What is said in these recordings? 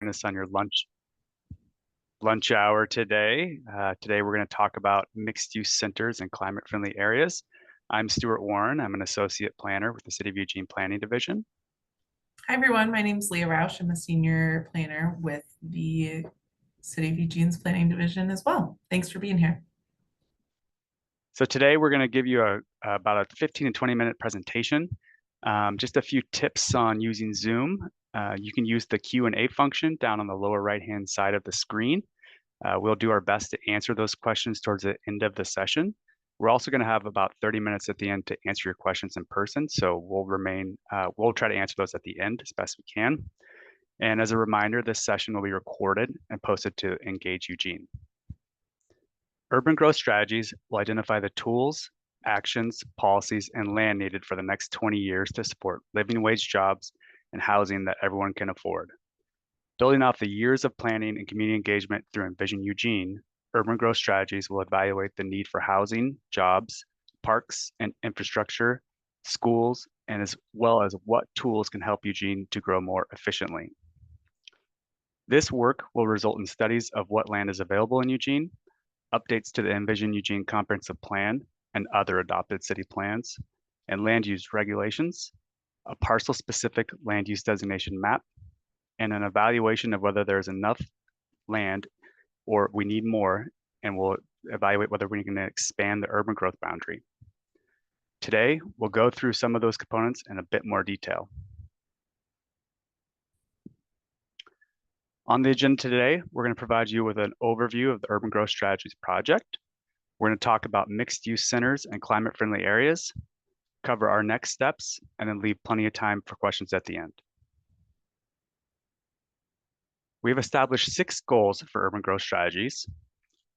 Us on your lunch hour today. Today we're going to talk about mixed use centers and climate friendly areas. I'm Stuart Warren. I'm an associate planner with the City of Eugene Planning Division. Hi, everyone. My name is Leah Roush. I'm a senior planner with the City of Eugene's Planning Division as well. Thanks for being here. So today we're going to give you about a 15 to 20-minute presentation. Just a few tips on using Zoom. You can use the Q&A function down on the lower right-hand side of the screen. We'll do our best to answer those questions towards the end of the session. We're also going to have about 30 minutes at the end to answer your questions in person. So we'll try to answer those at the end as best we can. And as a reminder, this session will be recorded and posted to Engage Eugene. Urban growth strategies will identify the tools, actions, policies, and land needed for the next 20 years to support living wage jobs and housing that everyone can afford. Building off the years of planning and community engagement through Envision Eugene, urban growth strategies will evaluate the need for housing, jobs, parks, and infrastructure, schools, and as well as what tools can help Eugene to grow more efficiently. This work will result in studies of what land is available in Eugene, updates to the Envision Eugene Comprehensive Plan and other adopted city plans, and land use regulations, a parcel-specific land use designation map, and an evaluation of whether there's enough land or we need more, and we'll evaluate whether we can expand the urban growth boundary. Today, we'll go through some of those components in a bit more detail. On the agenda today, we're going to provide you with an overview of the Urban Growth Strategies project. We're going to talk about mixed use centers and climate friendly areas, cover our next steps, and then leave plenty of time for questions at the end. We have established 6 goals for urban growth strategies.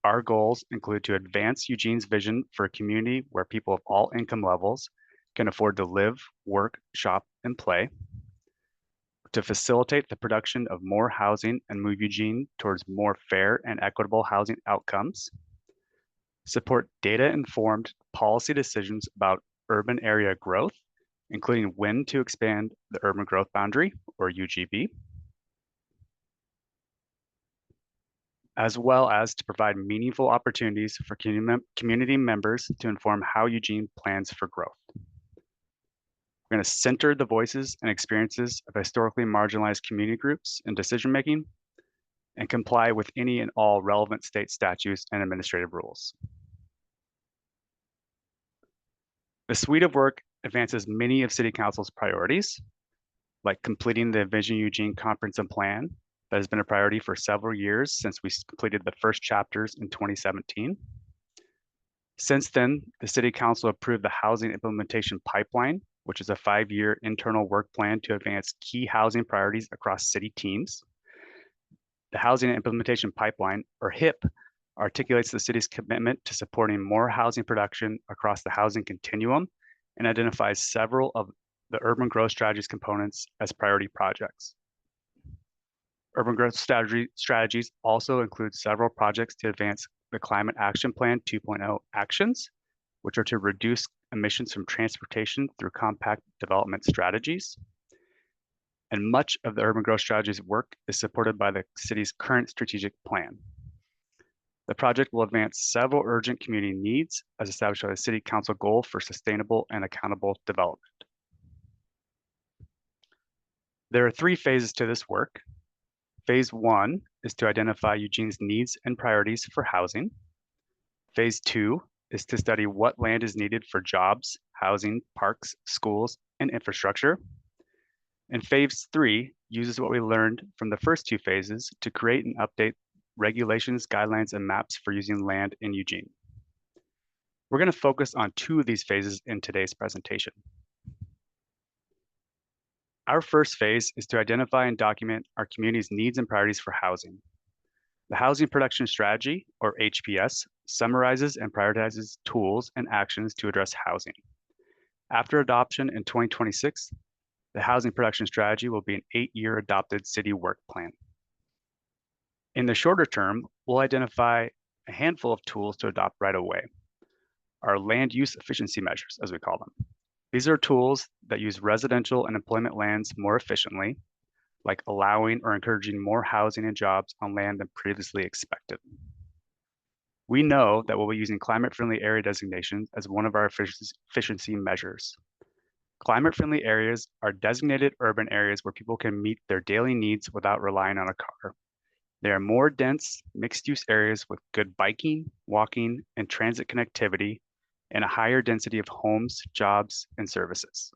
Our goals include to advance Eugene's vision for a community where people of all income levels can afford to live, work, shop, and play, to facilitate the production of more housing and move Eugene towards more fair and equitable housing outcomes, support data-informed policy decisions about urban area growth, including when to expand the urban growth boundary, or UGB, as well as to provide meaningful opportunities for community members to inform how Eugene plans for growth. We're going to center the voices and experiences of historically marginalized community groups in decision-making and comply with any and all relevant state statutes and administrative rules. The suite of work advances many of City Council's priorities, like completing the Envision Eugene Comprehensive Plan that has been a priority for several years since we completed the first chapters in 2017. Since then, the City Council approved the Housing Implementation Pipeline, which is a 5-year internal work plan to advance key housing priorities across city teams. The Housing Implementation Pipeline, or HIP, articulates the city's commitment to supporting more housing production across the housing continuum and identifies several of the urban growth strategies components as priority projects. Urban growth strategies also include several projects to advance the Climate Action Plan 2.0 actions, which are to reduce emissions from transportation through compact development strategies. And much of the urban growth strategies work is supported by the city's current strategic plan. The project will advance several urgent community needs as established by the City Council goal for sustainable and accountable development. There are 3 phases to this work. Phase 1 is to identify Eugene's needs and priorities for housing. Phase 2 is to study what land is needed for jobs, housing, parks, schools, and infrastructure. And phase 3 uses what we learned from the first 2 phases to create and update regulations, guidelines, and maps for using land in Eugene. We're going to focus on 2 of these phases in today's presentation. Our first phase is to identify and document our community's needs and priorities for housing. The Housing Production Strategy, or HPS, summarizes and prioritizes tools and actions to address housing. After adoption in 2026, the Housing Production Strategy will be an 8-year adopted city work plan. In the shorter term, we'll identify a handful of tools to adopt right away. Our land use efficiency measures, as we call them. These are tools that use residential and employment lands more efficiently, like allowing or encouraging more housing and jobs on land than previously expected. We know that we'll be using climate-friendly area designations as one of our efficiency measures. Climate-friendly areas are designated urban areas where people can meet their daily needs without relying on a car. They are more dense, mixed-use areas with good biking, walking, and transit connectivity, and a higher density of homes, jobs, and services.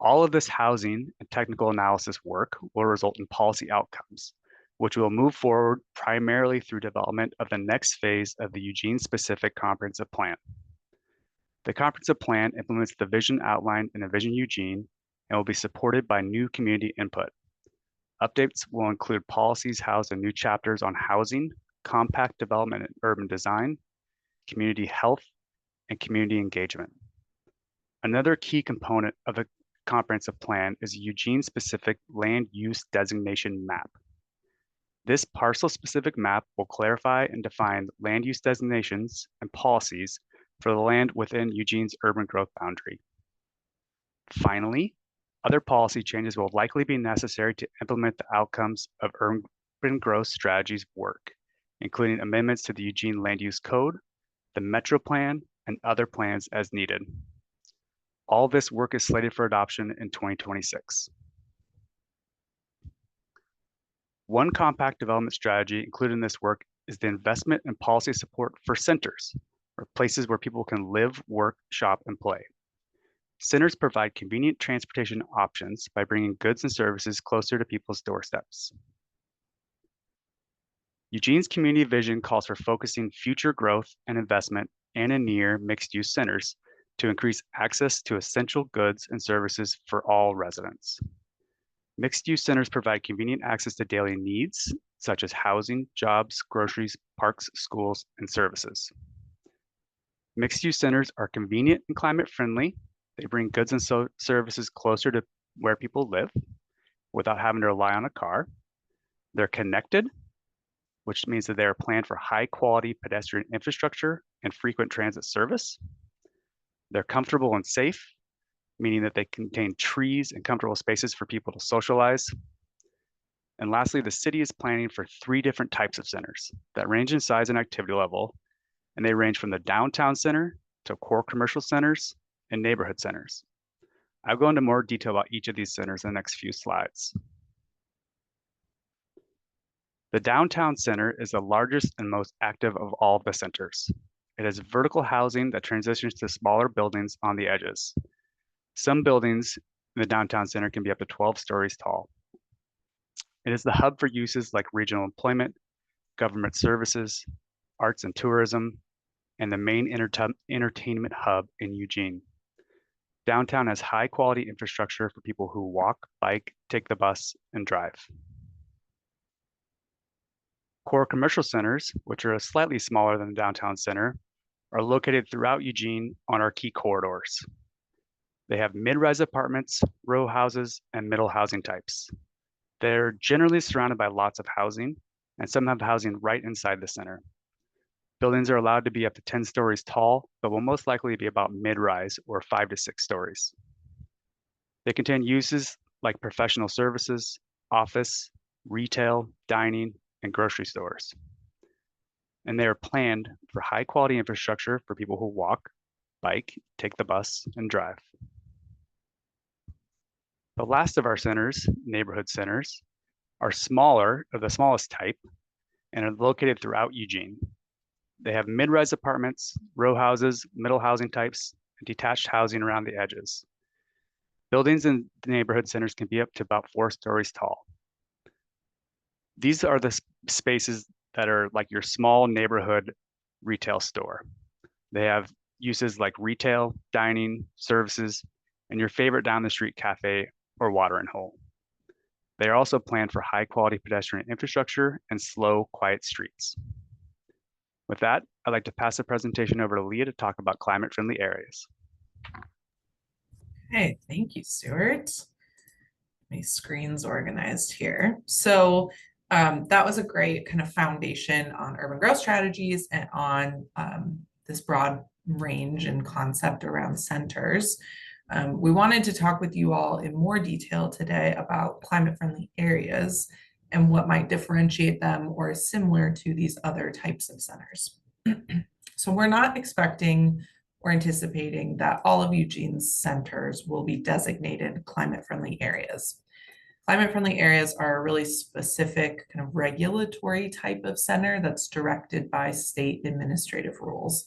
All of this housing and technical analysis work will result in policy outcomes, which will move forward primarily through development of the next phase of the Eugene-specific comprehensive plan. The comprehensive plan implements the vision outlined in Envision Eugene and will be supported by new community input. Updates will include policies housed in new chapters on housing, compact development and urban design, community health, and community engagement. Another key component of the comprehensive plan is a Eugene-specific land use designation map. This parcel-specific map will clarify and define land use designations and policies for the land within Eugene's urban growth boundary. Finally, other policy changes will likely be necessary to implement the outcomes of urban growth strategies work, including amendments to the Eugene Land Use Code, the Metro Plan, and other plans as needed. All this work is slated for adoption in 2026. One compact development strategy included in this work is the investment and policy support for centers, or places where people can live, work, shop, and play. Centers provide convenient transportation options by bringing goods and services closer to people's doorsteps. Eugene's community vision calls for focusing future growth and investment in and near mixed-use centers to increase access to essential goods and services for all residents. Mixed-use centers provide convenient access to daily needs, such as housing, jobs, groceries, parks, schools, and services. Mixed-use centers are convenient and climate-friendly. They bring goods and services closer to where people live without having to rely on a car. They're connected, which means that they are planned for high-quality pedestrian infrastructure and frequent transit service. They're comfortable and safe, meaning that they contain trees and comfortable spaces for people to socialize. And lastly, the city is planning for 3 different types of centers that range in size and activity level, and they range from the downtown center to core commercial centers and neighborhood centers. I'll go into more detail about each of these centers in the next few slides. The downtown center is the largest and most active of all of the centers. It has vertical housing that transitions to smaller buildings on the edges. Some buildings in the downtown center can be up to 12 stories tall. It is the hub for uses like regional employment, government services, arts and tourism, and the main entertainment hub in Eugene. Downtown has high quality infrastructure for people who walk, bike, take the bus, and drive. Core commercial centers, which are slightly smaller than the downtown center, are located throughout Eugene on our key corridors. They have mid-rise apartments, row houses, and middle housing types. They're generally surrounded by lots of housing, and some have housing right inside the center. Buildings are allowed to be up to 10 stories tall, but will most likely be about mid-rise or 5 to 6 stories. They contain uses like professional services, office, retail, dining, and grocery stores. And they are planned for high quality infrastructure for people who walk, bike, take the bus, and drive. The last of our centers, neighborhood centers, are smaller, of the smallest type, and are located throughout Eugene. They have mid-rise apartments, row houses, middle housing types, and detached housing around the edges. Buildings in the neighborhood centers can be up to about 4 stories tall. These are the spaces that are like your small neighborhood retail store. They have uses like retail, dining, services, and your favorite down the street cafe or watering hole. They are also planned for high quality pedestrian infrastructure and slow, quiet streets. With that, I'd like to pass the presentation over to Leah to talk about climate friendly areas. Hey, thank you, Stuart. My screen's organized here. So that was a great kind of foundation on urban growth strategies and on this broad range and concept around centers. We wanted to talk with you all in more detail today about climate-friendly areas and what might differentiate them or is similar to these other types of centers. So we're not expecting or anticipating that all of Eugene's centers will be designated climate-friendly areas. Climate-friendly areas are a really specific kind of regulatory type of center that's directed by state administrative rules.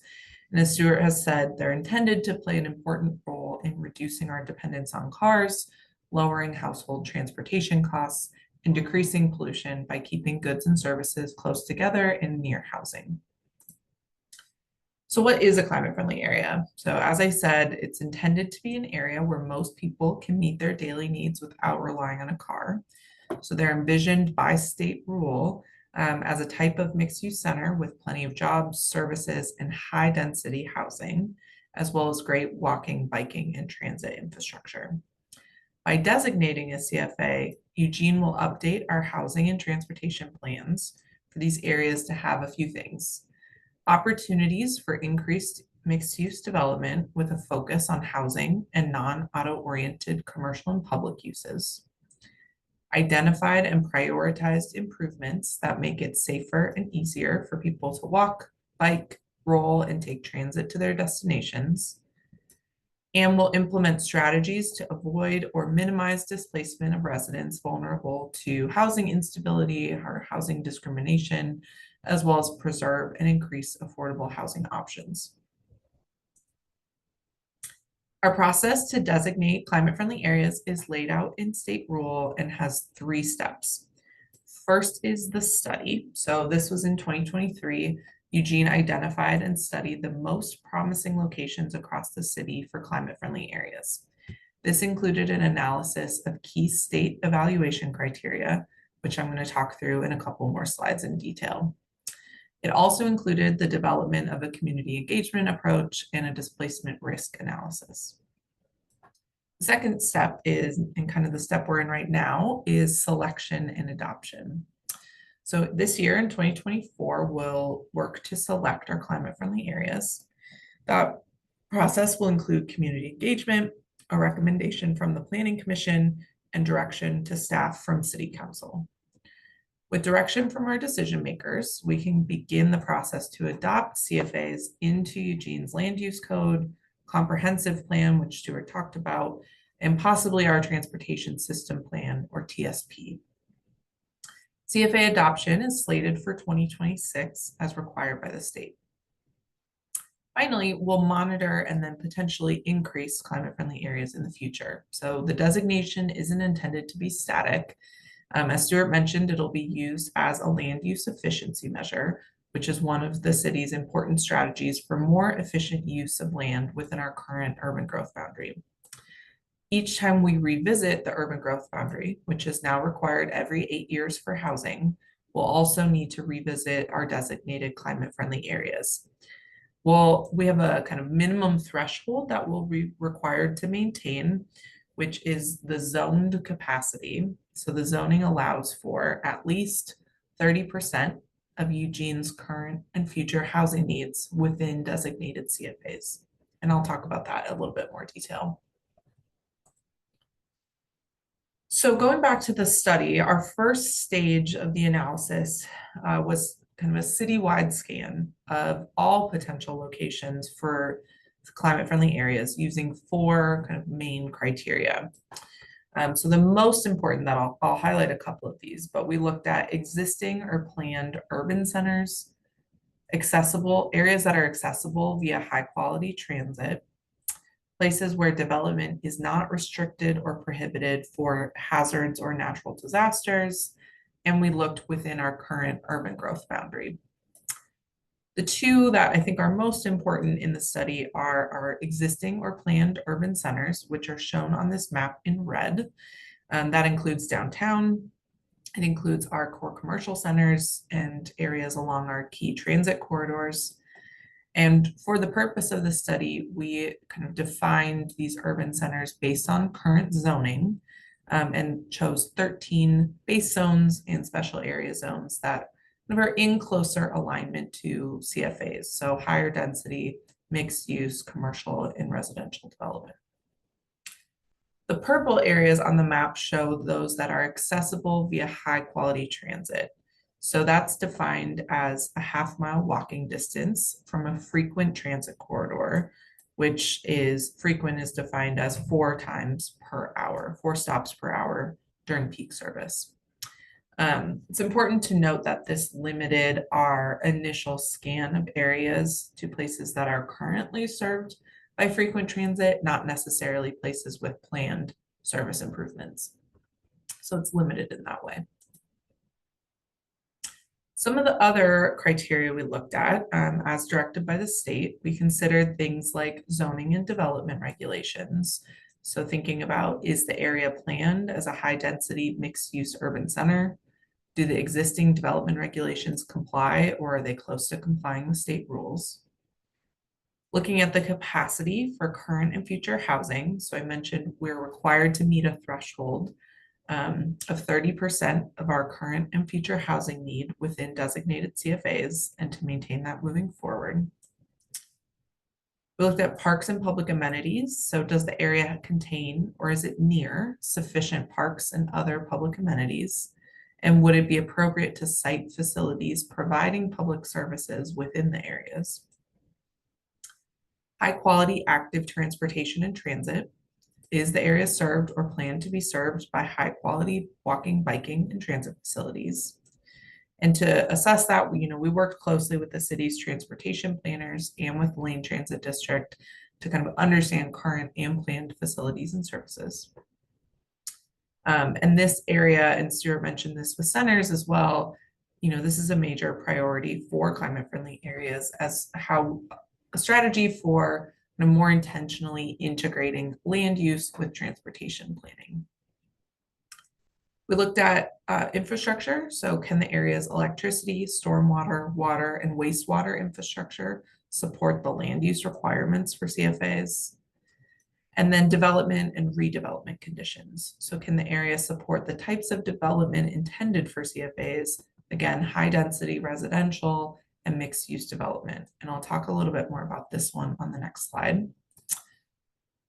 And as Stuart has said, they're intended to play an important role in reducing our dependence on cars, lowering household transportation costs, and decreasing pollution by keeping goods and services close together and near housing. So what is a climate-friendly area? So as I said, it's intended to be an area where most people can meet their daily needs without relying on a car. So they're envisioned by state rule as a type of mixed-use center with plenty of jobs, services, and high-density housing, as well as great walking, biking, and transit infrastructure. By designating a CFA, Eugene will update our housing and transportation plans for these areas to have a few things: opportunities for increased mixed-use development with a focus on housing and non-auto-oriented commercial and public uses, identified and prioritized improvements that make it safer and easier for people to walk, bike, roll, and take transit to their destinations, and will implement strategies to avoid or minimize displacement of residents vulnerable to housing instability or housing discrimination, as well as preserve and increase affordable housing options. Our process to designate climate-friendly areas is laid out in state rule and has 3 steps. First is the study. So this was in 2023. Eugene identified and studied the most promising locations across the city for climate-friendly areas. This included an analysis of key state evaluation criteria, which I'm going to talk through in a couple more slides in detail. It also included the development of a community engagement approach and a displacement risk analysis. The second step is, and kind of the step we're in right now, is selection and adoption. So this year in 2024, we'll work to select our climate-friendly areas. That process will include community engagement, a recommendation from the Planning Commission, and direction to staff from City Council. With direction from our decision makers, we can begin the process to adopt CFAs into Eugene's land use code, comprehensive plan, which Stuart talked about, and possibly our transportation system plan, or TSP. CFA adoption is slated for 2026 as required by the state. Finally, we'll monitor and then potentially increase climate-friendly areas in the future. So the designation isn't intended to be static. As Stuart mentioned, it'll be used as a land use efficiency measure, which is one of the city's important strategies for more efficient use of land within our current urban growth boundary. Each time we revisit the urban growth boundary, which is now required every 8 years for housing, we'll also need to revisit our designated climate-friendly areas. Well, we have a kind of minimum threshold that we'll be required to maintain, which is the zoned capacity. So the zoning allows for at least 30% of Eugene's current and future housing needs within designated CFAs. And I'll talk about that in a little bit more detail. So going back to the study, our first stage of the analysis was kind of a citywide scan of all potential locations for climate-friendly areas using 4 kind of main criteria. So the most important that I'll highlight a couple of these, but we looked at existing or planned urban centers, accessible areas that are accessible via high-quality transit, places where development is not restricted or prohibited for hazards or natural disasters, and we looked within our current urban growth boundary. The 2 that I think are most important in the study are our existing or planned urban centers, which are shown on this map in red. That includes downtown. It includes our core commercial centers and areas along our key transit corridors. And for the purpose of the study, we kind of defined these urban centers based on current zoning and chose 13 base zones and special area zones that are in closer alignment to CFAs, so higher density, mixed use, commercial, and residential development. The purple areas on the map show those that are accessible via high quality transit. So that's defined as a half-mile walking distance from a frequent transit corridor, which is frequent is defined as 4 times per hour, 4 stops per hour during peak service. It's important to note that this limited our initial scan of areas to places that are currently served by frequent transit, not necessarily places with planned service improvements. So it's limited in that way. Some of the other criteria we looked at, as directed by the state, we considered things like zoning and development regulations. So thinking about, is the area planned as a high density mixed use urban center? Do the existing development regulations comply, or are they close to complying with state rules? Looking at the capacity for current and future housing. So I mentioned we're required to meet a threshold of 30% of our current and future housing need within designated CFAs, and to maintain that moving forward. We looked at parks and public amenities. So does the area contain, or is it near, sufficient parks and other public amenities? And would it be appropriate to site facilities providing public services within the areas? High quality active transportation and transit. Is the area served or planned to be served by high quality walking, biking, and transit facilities? And to assess that, we worked closely with the city's transportation planners and with the Lane Transit District to kind of understand current and planned facilities and services. And this area, and Stuart mentioned this with centers as well, this is a major priority for climate friendly areas as how a strategy for more intentionally integrating land use with transportation planning. We looked at infrastructure. So can the area's electricity, stormwater, water, and wastewater infrastructure support the land use requirements for CFAs? And then development and redevelopment conditions. So can the area support the types of development intended for CFAs? Again, high density residential and mixed use development. And I'll talk a little bit more about this one on the next slide.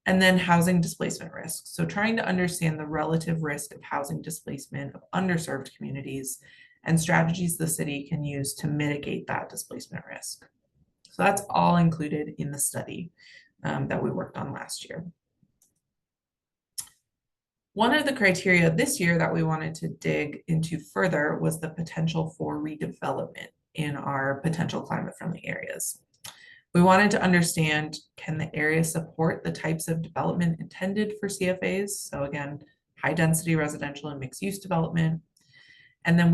And then housing displacement risk. So trying to understand the relative risk of housing displacement of underserved communities and strategies the city can use to mitigate that displacement risk. So that's all included in the study that we worked on last year. One of the criteria this year that we wanted to dig into further was the potential for redevelopment in our potential climate friendly areas. We wanted to understand, can the area support the types of development intended for CFAs? So again, high density residential and mixed use development. And then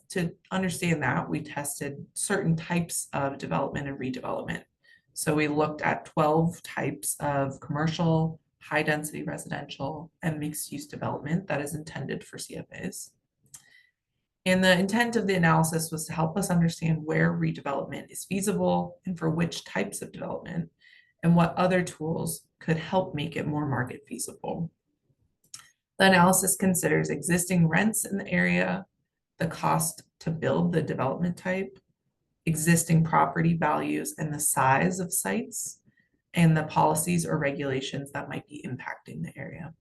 to understand that, we tested certain types of development and redevelopment. So we looked at 12 types of commercial, high density residential, and mixed use development that is intended for CFAs. And the intent of the analysis was to help us understand where redevelopment is feasible and for which types of development, and what other tools could help make it more market feasible. The analysis considers existing rents in the area, the cost to build the development type, existing property values and the size of sites, and the policies or regulations that might be impacting the area.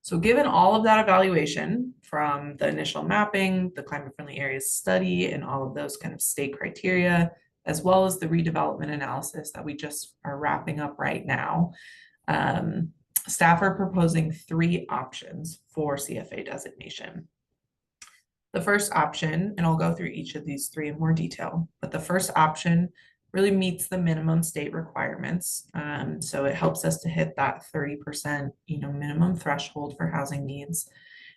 So given all of that evaluation from the initial mapping, the climate friendly areas study, and all of those kind of state criteria, as well as the redevelopment analysis that we just are wrapping up right now, staff are proposing 3 options for CFA designation. The first option, and I'll go through each of these 3 in more detail, but the first option really meets the minimum state requirements. So it helps us to hit that 30% minimum threshold for housing needs.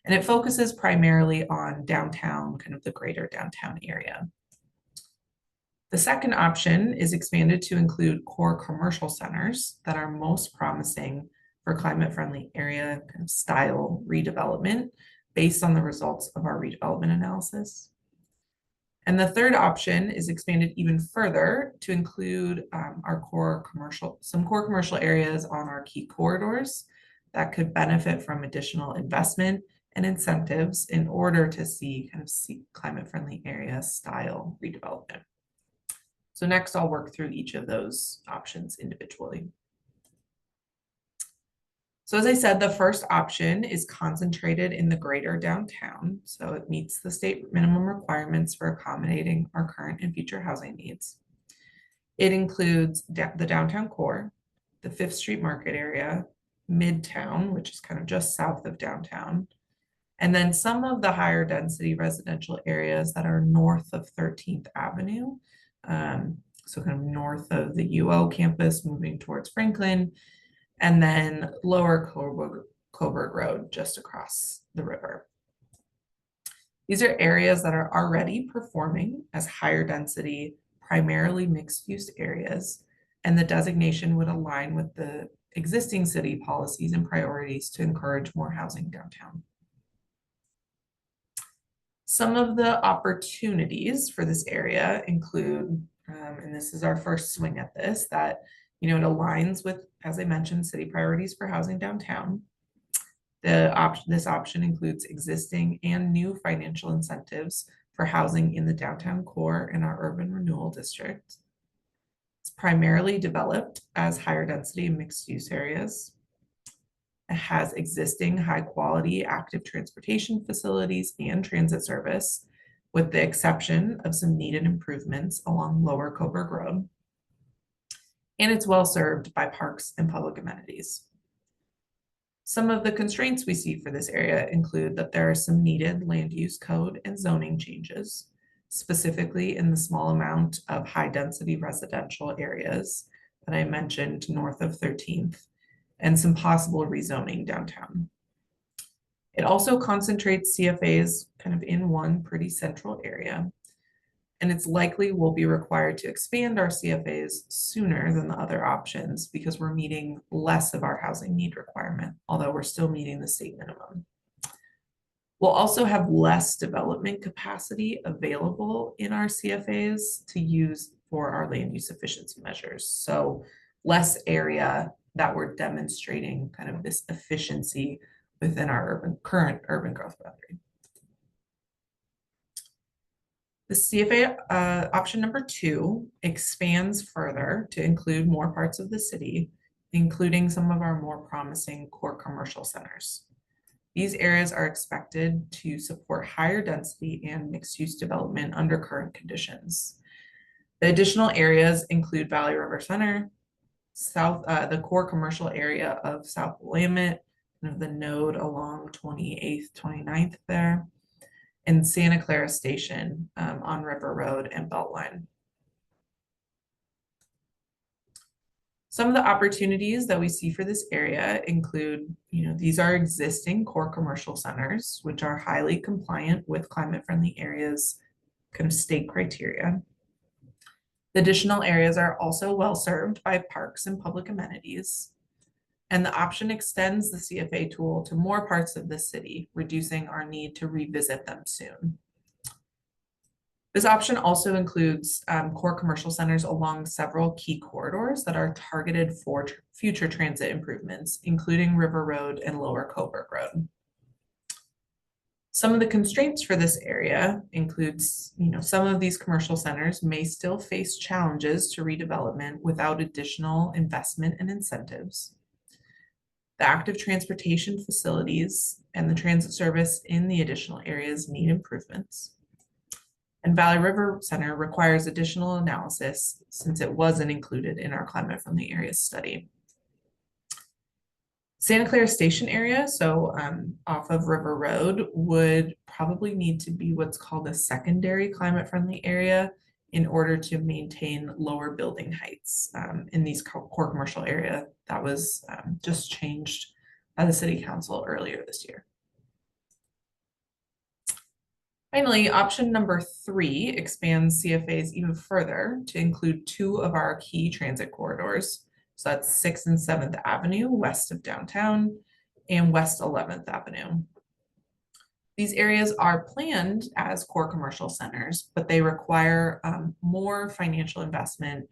And it focuses primarily on downtown, kind of the greater downtown area. The second option is expanded to include core commercial centers that are most promising for climate friendly area kind of style redevelopment based on the results of our redevelopment analysis. And the third option is expanded even further to include some core commercial areas on our key corridors that could benefit from additional investment and incentives in order to see climate friendly area style redevelopment. So next I'll work through each of those options individually. So as I said, the first option is concentrated in the greater downtown. So it meets the state minimum requirements for accommodating our current and future housing needs. It includes the downtown core, the Fifth Street Market area, Midtown, which is kind of just south of downtown, and then some of the higher density residential areas that are north of 13th Avenue. So kind of north of the UO campus, moving towards Franklin, and then lower Coburg Road, just across the river. These are areas that are already performing as higher density, primarily mixed use areas, and the designation would align with the existing city policies and priorities to encourage more housing downtown. Some of the opportunities for this area include, and this is our first swing at this, that it aligns with, as I mentioned, city priorities for housing downtown. This option includes existing and new financial incentives for housing in the downtown core in our urban renewal district. It's primarily developed as higher density mixed use areas. It has existing high quality active transportation facilities and transit service, with the exception of some needed improvements along Lower Coburg Road. And it's well served by parks and public amenities. Some of the constraints we see for this area include that there are some needed land use code and zoning changes, specifically in the small amount of high density residential areas that I mentioned north of 13th, and some possible rezoning downtown. It also concentrates CFAs kind of in one pretty central area, and it's likely we'll be required to expand our CFAs sooner than the other options because we're meeting less of our housing need requirement, although we're still meeting the state minimum. We'll also have less development capacity available in our CFAs to use for our land use efficiency measures. So less area that we're demonstrating kind of this efficiency within our current urban growth boundary. The CFA option number 2 expands further to include more parts of the city, including some of our more promising core commercial centers. These areas are expected to support higher density and mixed use development under current conditions. The additional areas include Valley River Center, the core commercial area of South Willamette, kind of the node along 28th, 29th there, and Santa Clara Station on River Road and Beltline. Some of the opportunities that we see for this area include, these are existing core commercial centers, which are highly compliant with climate-friendly areas kind of state criteria. The additional areas are also well served by parks and public amenities. And the option extends the CFA tool to more parts of the city, reducing our need to revisit them soon. This option also includes core commercial centers along several key corridors that are targeted for future transit improvements, including River Road and Lower Coburg Road. Some of the constraints for this area includes, some of these commercial centers may still face challenges to redevelopment without additional investment and incentives. The active transportation facilities and the transit service in the additional areas need improvements. And Valley River Center requires additional analysis since it wasn't included in our climate-friendly areas study. Santa Clara Station area, so off of River Road, would probably need to be what's called a secondary climate-friendly area in order to maintain lower building heights in these core commercial area that was just changed by the City Council earlier this year. Finally, option number 3 expands CFAs even further to include 2 of our key transit corridors. So that's 6th and 7th Avenue west of downtown and West 11th Avenue. These areas are planned as core commercial centers, but they require more financial investment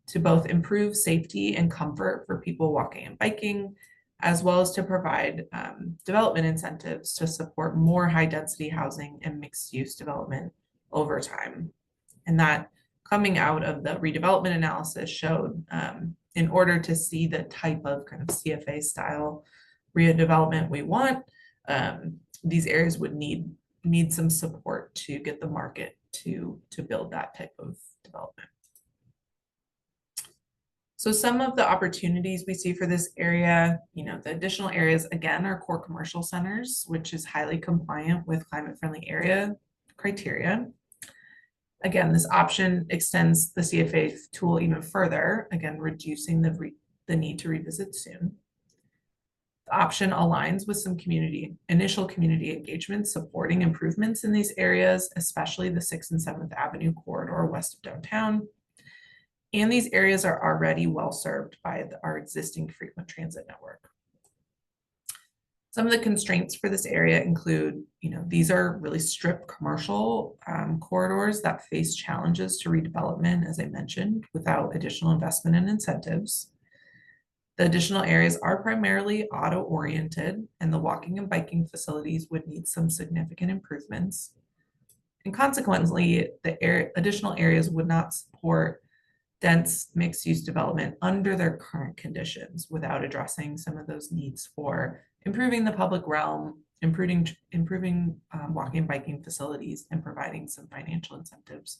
to both improve safety and comfort for people walking and biking, as well as to provide development incentives to support more high density housing and mixed use development over time. And that coming out of the redevelopment analysis showed in order to see the type of kind of CFA style redevelopment we want, these areas would need some support to get the market to build that type of development. So some of the opportunities we see for this area, the additional areas again are core commercial centers, which is highly compliant with climate friendly area criteria. Again, this option extends the CFA tool even further, again, reducing the need to revisit soon. The option aligns with some initial community engagement supporting improvements in these areas, especially the 6th and 7th Avenue corridor west of downtown. And these areas are already well served by our existing frequent transit network. Some of the constraints for this area include, these are really stripped commercial corridors that face challenges to redevelopment, as I mentioned, without additional investment and incentives. The additional areas are primarily auto-oriented, and the walking and biking facilities would need some significant improvements. And consequently, the additional areas would not support dense mixed-use development under their current conditions without addressing some of those needs for improving the public realm, improving walking and biking facilities, and providing some financial incentives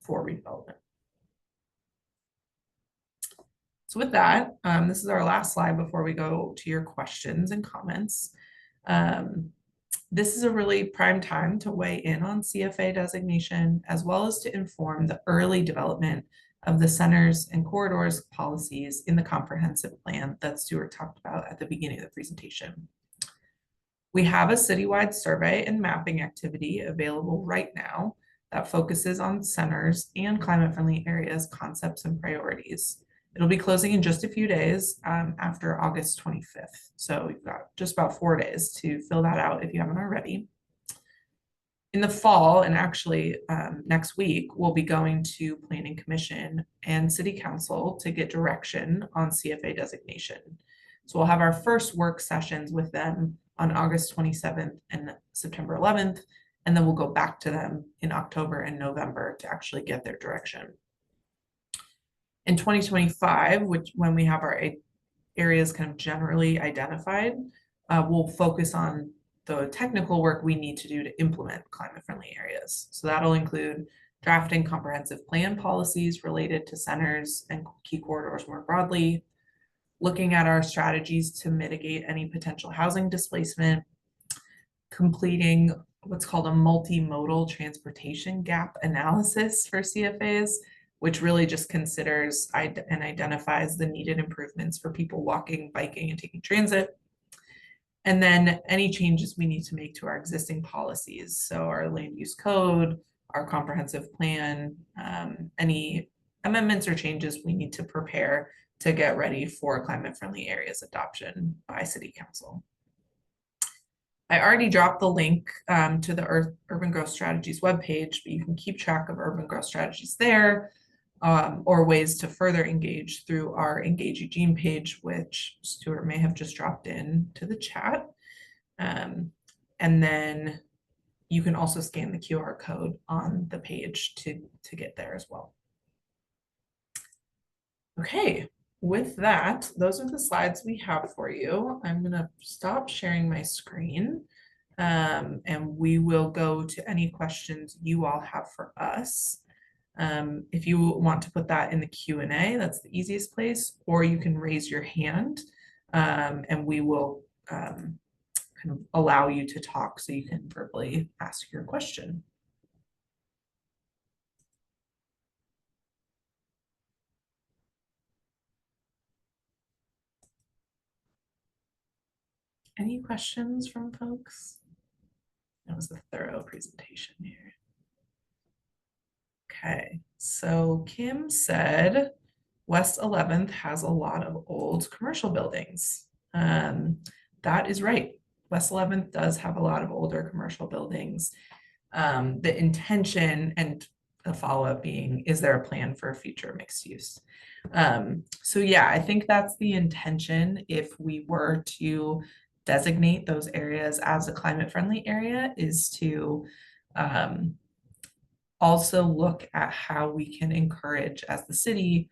for redevelopment. So with that, this is our last slide before we go to your questions and comments. This is a really prime time to weigh in on CFA designation, as well as to inform the early development of the centers and corridors policies in the comprehensive plan that Stuart talked about at the beginning of the presentation. We have a citywide survey and mapping activity available right now that focuses on centers and climate-friendly areas, concepts, and priorities. It'll be closing in just a few days after August 25th. So you've got just about 4 days to fill that out if you haven't already. In the fall, and actually next week, we'll be going to Planning Commission and City Council to get direction on CFA designation. So we'll have our first work sessions with them on August 27th and September 11th, and then we'll go back to them in October and November to actually get their direction. In 2025, when we have our areas kind of generally identified, we'll focus on the technical work we need to do to implement climate-friendly areas. So that'll include drafting comprehensive plan policies related to centers and key corridors more broadly, looking at our strategies to mitigate any potential housing displacement, completing what's called a multimodal transportation gap analysis for CFAs, which really just considers and identifies the needed improvements for people walking, biking, and taking transit. And then any changes we need to make to our existing policies. So our land use code, our comprehensive plan, any amendments or changes we need to prepare to get ready for climate-friendly areas adoption by City Council. I already dropped the link to the Urban Growth Strategies webpage, but you can keep track of urban growth strategies there, or ways to further engage through our Engage Eugene page, which Stuart may have just dropped in to the chat. And then you can also scan the QR code on the page to get there as well. Okay, with that, those are the slides we have for you. I'm gonna stop sharing my screen and we will go to any questions you all have for us. If you want to put that in the Q&A, that's the easiest place, or you can raise your hand and we will kind of allow you to talk so you can verbally ask your question. Any questions from folks? That was a thorough presentation here. Okay, so Kim said West 11th has a lot of old commercial buildings. That is right. West 11th does have a lot of older commercial buildings. The intention and the follow-up being, is there a plan for a future mixed use? So yeah, I think that's the intention if we were to designate those areas as a climate-friendly area, is to also look at how we can encourage, as the city,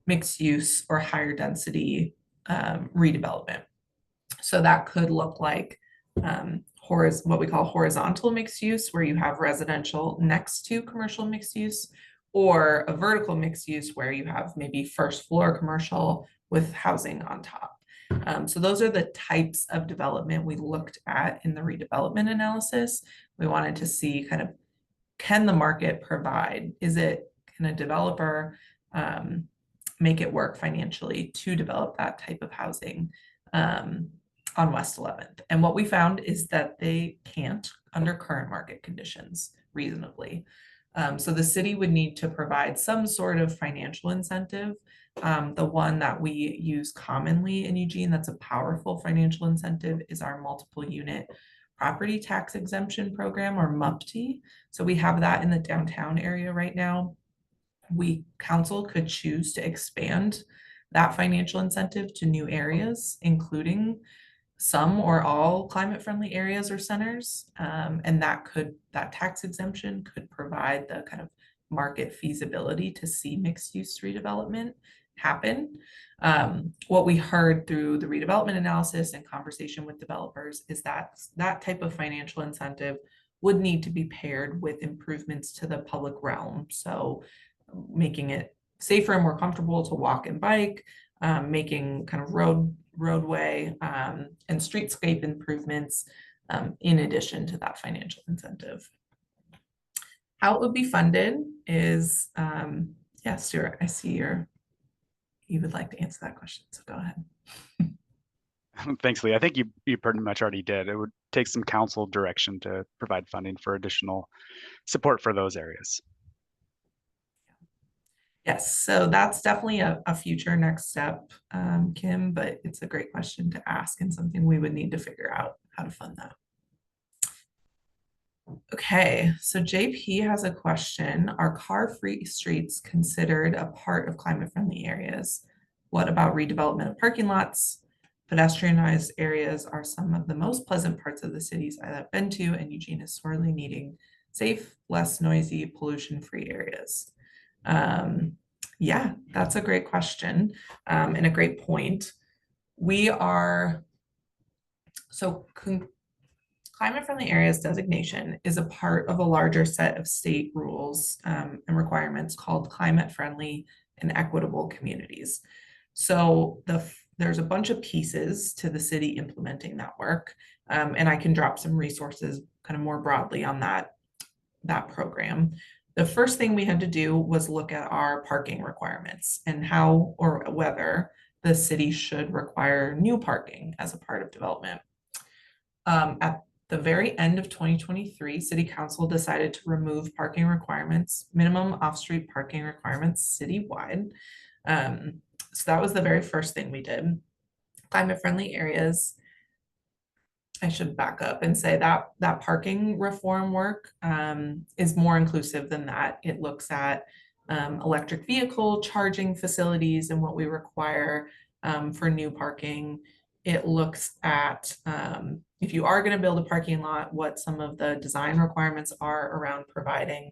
mixed use or higher density redevelopment. So that could look like what we call horizontal mixed use, where you have residential next to commercial mixed use, or a vertical mixed use where you have maybe first floor commercial with housing on top. So those are the types of development we looked at in the redevelopment analysis. We wanted to see kind of, can the market provide? Can a developer make it work financially to develop that type of housing on West 11th? And what we found is that they can't under current market conditions reasonably. So the city would need to provide some sort of financial incentive. The one that we use commonly in Eugene that's a powerful financial incentive is our multiple unit property tax exemption program, or MUPT. So we have that in the downtown area right now. Council could choose to expand that financial incentive to new areas, including some or all climate friendly areas or centers. And that tax exemption could provide the kind of market feasibility to see mixed use redevelopment happen. What we heard through the redevelopment analysis and conversation with developers is that that type of financial incentive would need to be paired with improvements to the public realm. So making it safer and more comfortable to walk and bike, making kind of roadway and streetscape improvements in addition to that financial incentive. How it would be funded is, yeah, Stuart, I see you would like to answer that question, so go ahead. Thanks, Lee. I think you pretty much already did. It would take some council direction to provide funding for additional support for those areas. Yes, so that's definitely a future next step, Kim, but it's a great question to ask and something we would need to figure out how to fund that. Okay, so JP has a question. Are car-free streets considered a part of climate-friendly areas? What about redevelopment of parking lots? Pedestrianized areas are some of the most pleasant parts of the cities I've been to, and Eugene is sorely needing safe, less noisy, pollution-free areas. Yeah, that's a great question and a great point. Climate-friendly areas designation is a part of a larger set of state rules and requirements called climate-friendly and equitable communities. So there's a bunch of pieces to the city implementing that work, and I can drop some resources kind of more broadly on that program. The first thing we had to do was look at our parking requirements and how or whether the city should require new parking as a part of development. At the very end of 2023, City Council decided to remove parking requirements, minimum off-street parking requirements citywide. So that was the very first thing we did. Climate-friendly areas, I should back up and say that parking reform work is more inclusive than that. It looks at electric vehicle charging facilities and what we require for new parking. It looks at if you are going to build a parking lot, what some of the design requirements are around providing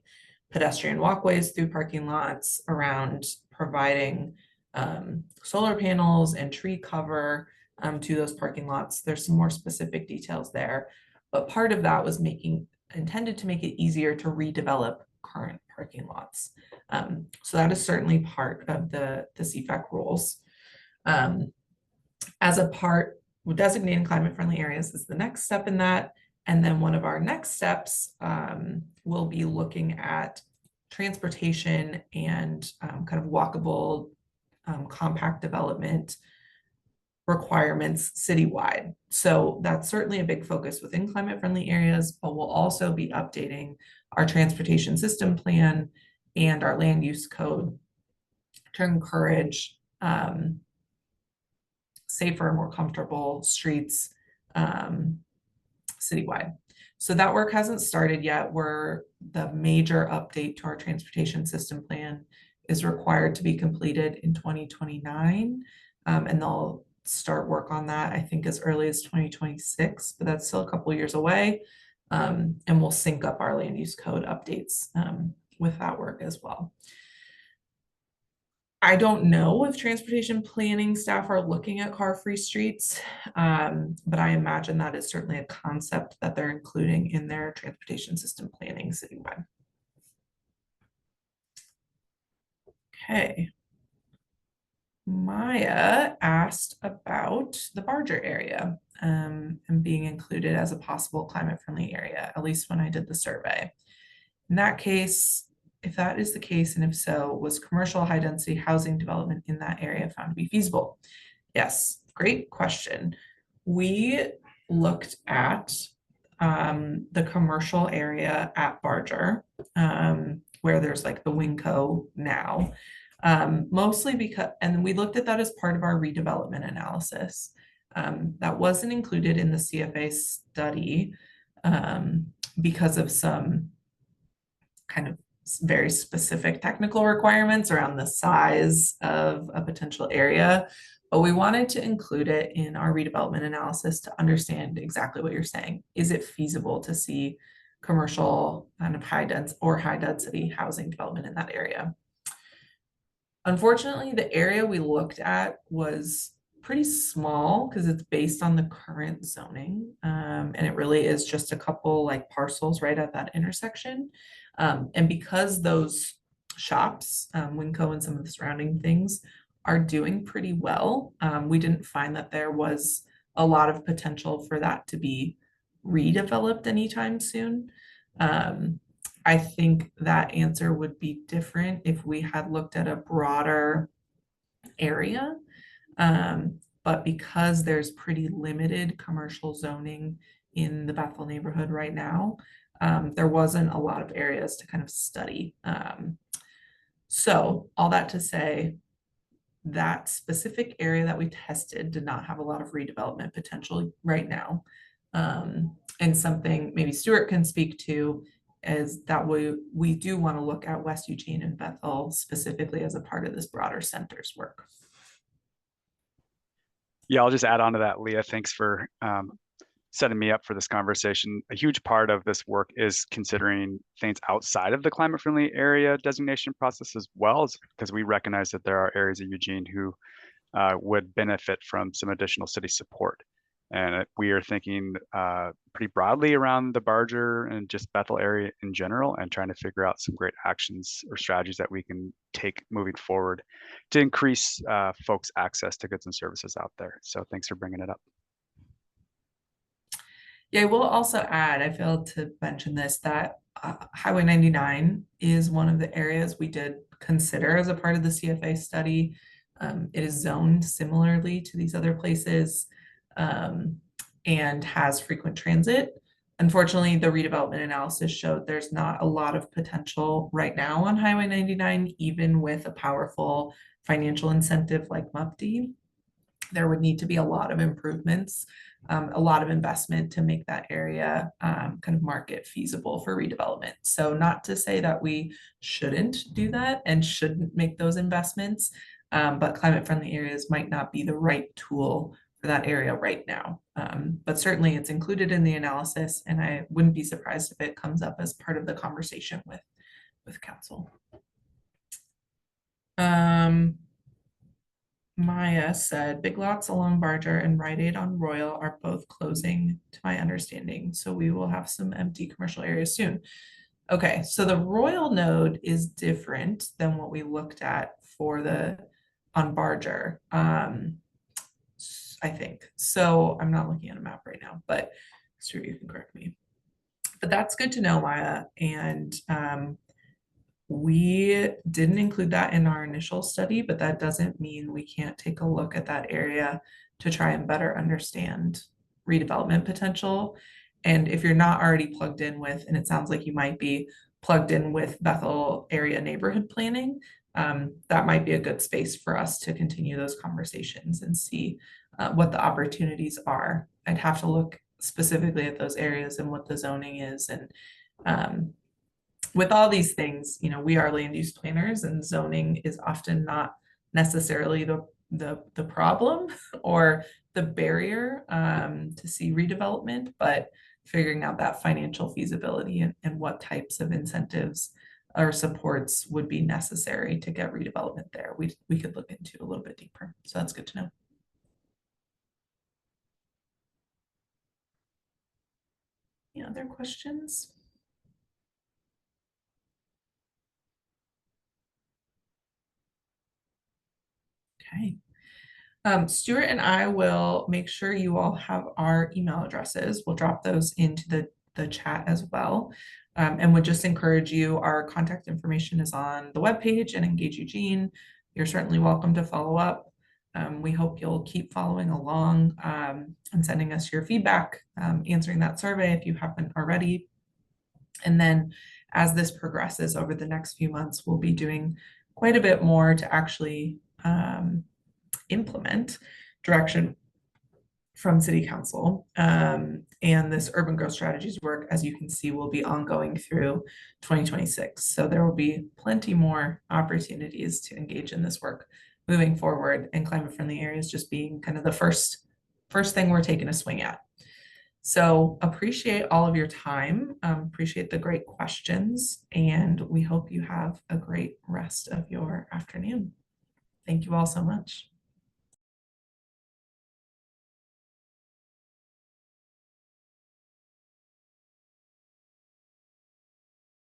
pedestrian walkways through parking lots, around providing solar panels and tree cover to those parking lots. There's some more specific details there, but part of that was intended to make it easier to redevelop current parking lots. So that is certainly part of the CFAC rules. As a part, designating climate-friendly areas is the next step in that. And then one of our next steps will be looking at transportation and kind of walkable compact development requirements citywide. So that's certainly a big focus within climate-friendly areas, but we'll also be updating our transportation system plan and our land use code to encourage safer, more comfortable streets citywide. So that work hasn't started yet. The major update to our transportation system plan is required to be completed in 2029, and they'll start work on that, I think, as early as 2026, but that's still a couple of years away. And we'll sync up our land use code updates with that work as well. I don't know if transportation planning staff are looking at car-free streets, but I imagine that is certainly a concept that they're including in their transportation system planning citywide. Okay. Maya asked about the Barger area and being included as a possible climate-friendly area, at least when I did the survey. In that case, if that is the case, and if so, was commercial high-density housing development in that area found to be feasible? Yes, great question. We looked at the commercial area at Barger, where there's like the Winco now, mostly because, and we looked at that as part of our redevelopment analysis. That wasn't included in the CFA study because of some kind of very specific technical requirements around the size of a potential area, but we wanted to include it in our redevelopment analysis to understand exactly what you're saying. Is it feasible to see commercial kind of high density housing development in that area? Unfortunately, the area we looked at was pretty small because it's based on the current zoning. And it really is just a couple like parcels right at that intersection. And because those shops, Winco and some of the surrounding things, are doing pretty well, we didn't find that there was a lot of potential for that to be redeveloped anytime soon. I think that answer would be different if we had looked at a broader area. But because there's pretty limited commercial zoning in the Bethel neighborhood right now, there wasn't a lot of areas to kind of study. So all that to say, that specific area that we tested did not have a lot of redevelopment potential right now. And something maybe Stuart can speak to is that we do want to look at West Eugene and Bethel specifically as a part of this broader center's work. Yeah, I'll just add on to that, Leah. Thanks for setting me up for this conversation. A huge part of this work is considering things outside of the climate friendly area designation process as well, because we recognize that there are areas of Eugene who would benefit from some additional city support. And we are thinking pretty broadly around the Barger and just Bethel area in general, and trying to figure out some great actions or strategies that we can take moving forward to increase folks' access to goods and services out there. So thanks for bringing it up. Yeah, we'll also add, I failed to mention this, that Highway 99 is one of the areas we did consider as a part of the CFA study. It is zoned similarly to these other places and has frequent transit. Unfortunately, the redevelopment analysis showed there's not a lot of potential right now on Highway 99, even with a powerful financial incentive like MUPD. There would need to be a lot of improvements, a lot of investment to make that area kind of market feasible for redevelopment. So not to say that we shouldn't do that and shouldn't make those investments, but climate friendly areas might not be the right tool for that area right now. But certainly it's included in the analysis, and I wouldn't be surprised if it comes up as part of the conversation with council. Maya said, big lots along Barger and Rite Aid on Royal are both closing to my understanding. So we will have some empty commercial areas soon. Okay, so the Royal node is different than what we looked at for the on Barger. I think. So I'm not looking at a map right now, but Stuart, you can correct me. But that's good to know, Maya. And we didn't include that in our initial study, but that doesn't mean we can't take a look at that area to try and better understand redevelopment potential. And if you're not already plugged in with, and it sounds like you might be plugged in with Bethel area neighborhood planning, that might be a good space for us to continue those conversations and see what the opportunities are. I'd have to look specifically at those areas and what the zoning is. And with all these things, you know, we are land use planners, and zoning is often not necessarily the problem or the barrier to see redevelopment, but figuring out that financial feasibility and what types of incentives or supports would be necessary to get redevelopment there. We could look into a little bit deeper. So that's good to know. Any other questions? Okay. Stuart and I will make sure you all have our email addresses. We'll drop those into the chat as well. And would just encourage you, our contact information is on the webpage and Engage Eugene. You're certainly welcome to follow up. We hope you'll keep following along and sending us your feedback, answering that survey if you haven't already. And then as this progresses over the next few months, we'll be doing quite a bit more to actually implement direction from City Council. And this urban growth strategies work, as you can see, will be ongoing through 2026. So there will be plenty more opportunities to engage in this work moving forward, and climate friendly areas just being kind of the first thing we're taking a swing at. So appreciate all of your time, appreciate the great questions, and we hope you have a great rest of your afternoon. Thank you all so much.